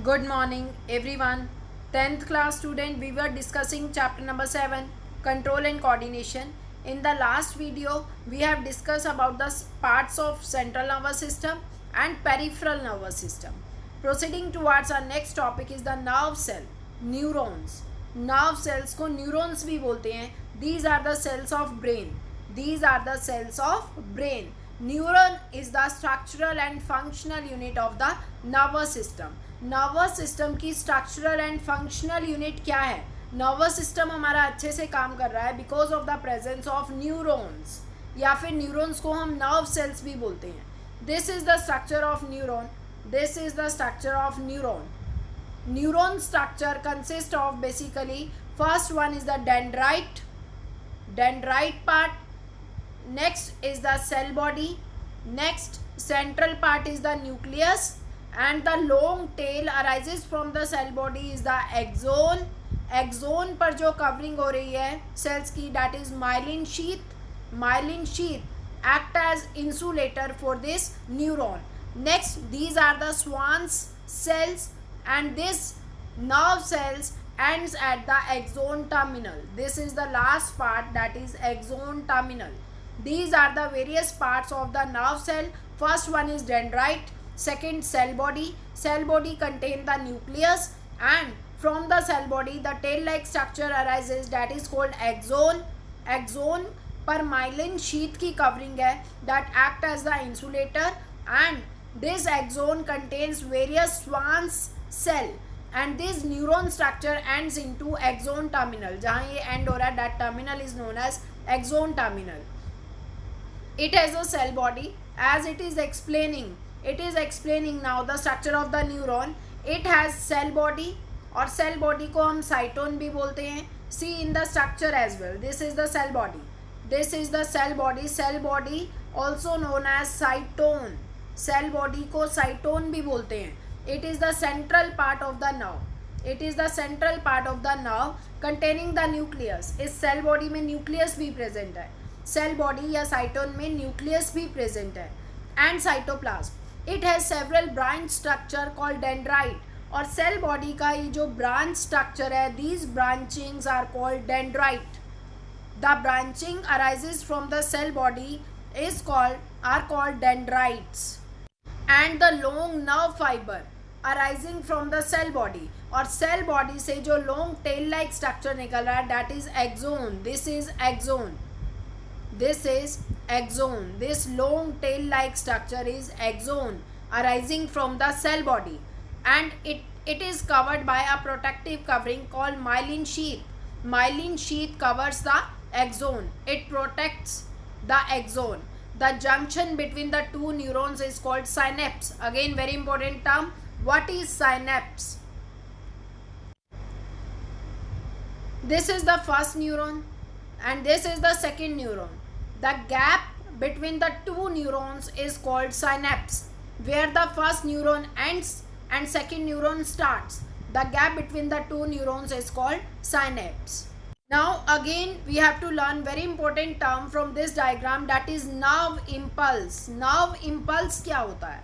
Good morning, everyone. 10th class student, we were discussing chapter number 7, control and coordination. In the last video, we have discussed about the parts of central nervous system and peripheral nervous system. Proceeding towards our next topic is the nerve cell, neurons. Nerve cells को neurons भी बोलते हैं. These are the cells of brain. These are the cells of brain. Neuron is the structural and functional unit of the nervous system. Nervous system की structural and functional unit क्या है? Nervous system हमारा अच्छे से काम कर रहा है because of the presence of neurons, या फिर न्यूरॉन्स को हम नर्व सेल्स भी बोलते हैं. This is the structure of neuron. This is the structure of neuron. Neuron structure consist of basically first one is the dendrite part. Next is the cell body. Next central part is the nucleus. And the long tail arises from the cell body is the axon. Axon पर जो covering हो रही है cells की, that is myelin sheath. Myelin sheath act as insulator for this neuron. Next, these are the Schwann's cells, and this nerve cells ends at the axon terminal. This is the last part, that is axon terminal. These are the various parts of the nerve cell. First one is dendrite. Second, cell body. Cell body contain the nucleus, and from the cell body the tail like structure arises, that is called axon. Axon पर myelin sheath की covering है, that act as the insulator, and this axon contains various Schwann's cell, and this neuron structure ends into axon terminal. जहाँ ये end हो रहा है, that terminal is known as axon terminal. It has a cell body, as it is explaining now the structure of the neuron. It has cell body, और cell body को हम cytone भी बोलते हैं. See in the structure as well. This is the cell body. This is the cell body. Cell body also known as cytone. Cell body को cytone भी बोलते हैं. It is the central part of the nerve. It is the central part of the nerve containing the nucleus. इस cell body में nucleus भी present है. Cell body या cytone में nucleus भी present है. And cytoplasm. It has several branch structure called dendrite. और cell body का ये जो branch structure है, these branchings are called dendrite. The branching arises from the cell body are called dendrites. And the long nerve fiber arising from the cell body, और cell body से जो long tail like structure निकल रहा है, that is axon. This is axon. This is axon. This long tail like structure is axon arising from the cell body, and it is covered by a protective covering called myelin sheath. Myelin sheath covers the axon. It protects the axon. The junction between the two neurons is called synapse. Again, very important term. What is synapse? This is the first neuron, and this is the second neuron. The gap between the two neurons is called synapse, where the first neuron ends and second neuron starts. The gap between the two neurons is called synapse. Now again we have to learn very important term from this diagram, that is nerve impulse. Nerve impulse क्या होता है?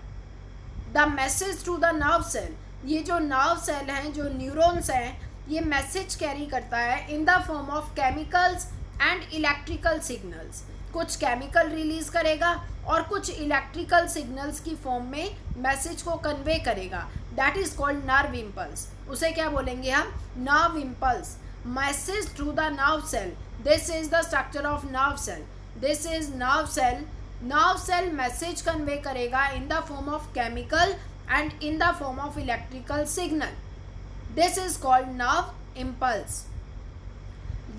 The message to the nerve cell. ये जो nerve cell हैं, जो neurons हैं, ये message carry करता है in the form of chemicals and electrical signals. कुछ केमिकल रिलीज करेगा और कुछ इलेक्ट्रिकल सिग्नल्स की फॉर्म में मैसेज को कन्वे करेगा. That is called nerve impulse. उसे क्या बोलेंगे हम? Nerve impulse. Message through the nerve cell. This is the structure of nerve cell. This is nerve cell. Nerve cell message convey करेगा in the form of chemical and in the form of electrical signal. This is called nerve impulse.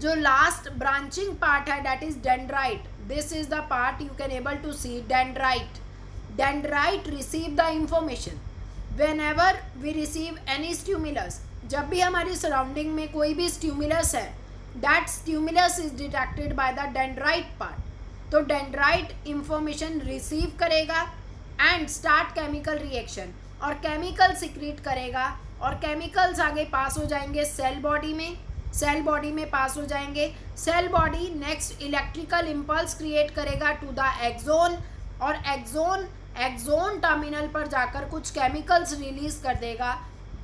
जो last branching part है, that is dendrite. This is the part you can able to see, dendrite. Dendrite receive the information whenever we receive any stimulus. जब भी हमारी surrounding में कोई भी stimulus है, that stimulus is detected by the dendrite part. तो dendrite information receive करेगा and start chemical reaction, और chemical secrete करेगा, और chemicals आगे पास हो जाएंगे सेल बॉडी में. सेल बॉडी में पास हो जाएंगे. Cell body next electrical impulse create करेगा टू द एक्सोन, और एक्सोन टर्मिनल पर जाकर कुछ केमिकल्स रिलीज कर देगा.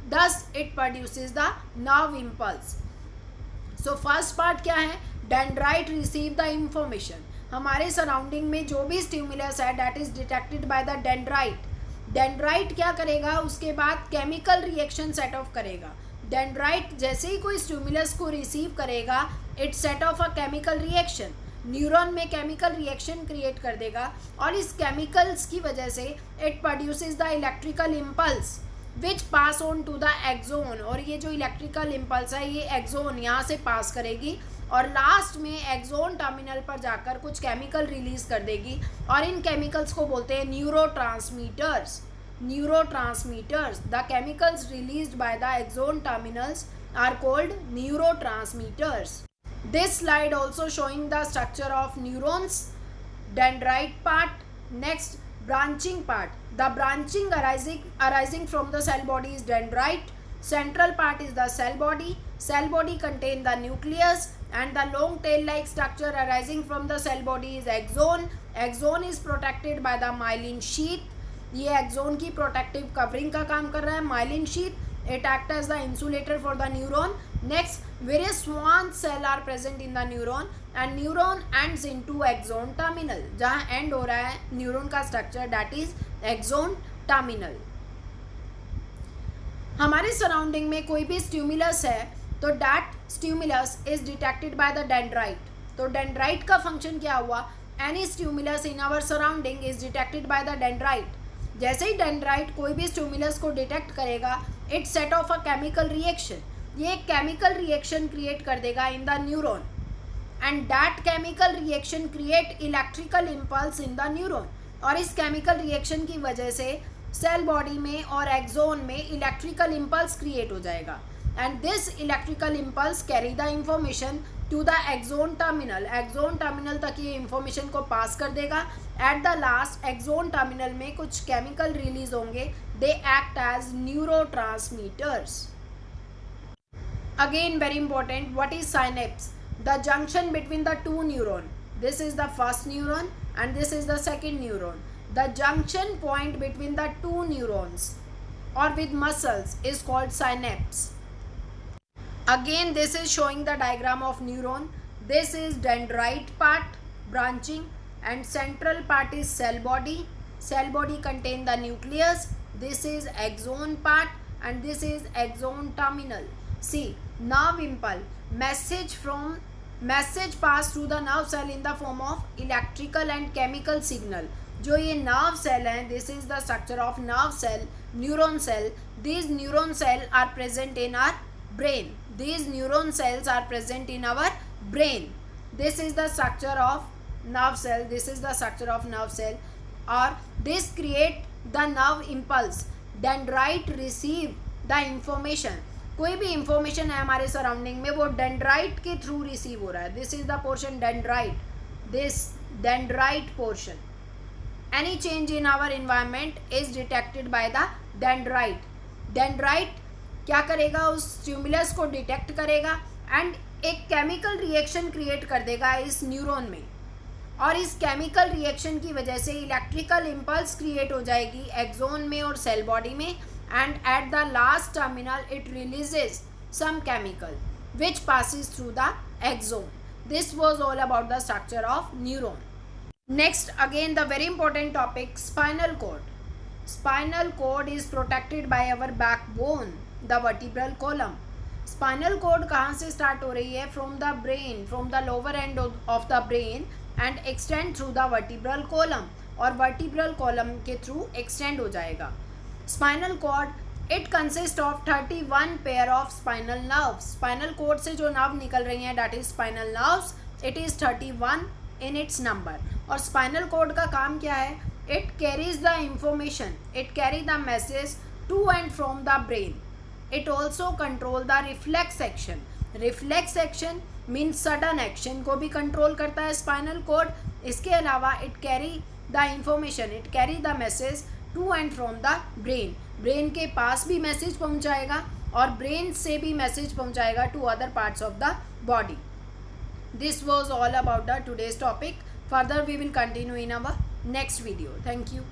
thus it produces the nerve impulse. So first part क्या है, dendrite receive the information. हमारे सराउंडिंग में जो भी स्टिमुलस है that is detected by the dendrite. Dendrite क्या करेगा, उसके बाद केमिकल रिएक्शन सेट ऑफ करेगा. डेंड्राइट जैसे ही कोई स्टिमुलस को रिसीव करेगा, it set off a chemical reaction. Neuron में केमिकल रिएक्शन क्रिएट कर देगा और इस केमिकल्स की वजह से it produces the electrical impulse which pass on to the axon. और ये जो इलेक्ट्रिकल इम्पल्स है ये एक्सोन यहाँ से पास करेगी और लास्ट में एक्सोन टर्मिनल पर जाकर कुछ केमिकल रिलीज कर देगी और इन केमिकल्स को बोलते हैं neurotransmitters. Neurotransmitters, the chemicals released by the axon terminals are called neurotransmitters. This slide also showing the structure of neurons. Dendrite part. Next, branching part. The branching arising from the cell body is dendrite. Central part is the cell body. Cell body contain the nucleus and the long tail like structure arising from the cell body is axon. Axon is protected by the myelin sheath. ये axon की protective covering का काम कर रहा है myelin sheath. It acts as the insulator for the neuron. Next, various Schwann cell are present in the neuron and neuron ends into axon terminal. जहाँ end हो रहा है neuron का structure that is axon terminal. हमारे surrounding में कोई भी stimulus है तो that stimulus is detected by the dendrite. तो dendrite का फंक्शन क्या हुआ, any stimulus in our surrounding is detected by the dendrite. जैसे ही डेंड्राइट कोई भी स्टिमुलस को डिटेक्ट करेगा, it set off a chemical reaction. ये एक केमिकल रिएक्शन क्रिएट कर देगा in the neuron and that chemical reaction create electrical impulse in the neuron. और इस केमिकल रिएक्शन की वजह से सेल बॉडी में और एक्सोन में इलेक्ट्रिकल इम्पल्स क्रिएट हो जाएगा and this electrical impulse carry the information to the axon terminal. Axon terminal तक ये इंफॉर्मेशन को पास कर देगा. At the last axon terminal में कुछ केमिकल रिलीज होंगे. They act as neurotransmitters. Again very important, what is synapse? The junction between the two neuron. This is the first neuron and this is the second neuron. The junction point between the two neurons or with muscles is called synapse. Again this is showing the diagram of neuron. This is dendrite part branching and central part is cell body. Cell body contain the nucleus. This is axon part and this is axon terminal. See, nerve impulse message pass through the nerve cell in the form of electrical and chemical signal. जो ये nerve cell है, this is the structure of nerve cell, neuron cell. These neuron cells are present in our brain. These neuron cells are present in our brain. This is the structure of nerve cell. This is the structure of nerve cell. Or this create the nerve impulse. Dendrite receive the information. कोई भी information है हमारे surrounding में वो dendrite के through receive हो रहा है. This is the portion dendrite, this dendrite portion. Any change in our environment is detected by the dendrite. Dendrite क्या करेगा, उस स्टिमुलस को डिटेक्ट करेगा एंड एक केमिकल रिएक्शन क्रिएट कर देगा इस न्यूरॉन में और इस केमिकल रिएक्शन की वजह से इलेक्ट्रिकल इम्पल्स क्रिएट हो जाएगी एक्सोन में और सेल बॉडी में. And at the last terminal it releases some chemical which passes through the axon. This was all about the structure of neuron. Next, again the very important topic, spinal cord. Spinal cord is protected by our backbone, the vertebral column. Spinal cord कहाँ से start हो रही है? From the brain, from the lower end of the brain and extend through the vertebral column और vertebral column के through extend हो जाएगा. Spinal cord it consist of 31 pair of spinal nerves. Spinal cord से जो nerve निकल रही हैं that is spinal nerves. It is 31 in its number. और स्पाइनल कॉर्ड का काम क्या है? It carries the information, it carry the message to and from the brain. It also control the reflex action. Reflex action means sudden action को भी control करता है spinal cord. इसके अलावा it carry the information, it carry the message to and from the brain. Brain के पास भी message पहुंचाएगा और ब्रेन से भी मैसेज पहुंचाएगा to other parts of the body. This was all about the today's topic. Further we will continue in our next video. Thank you.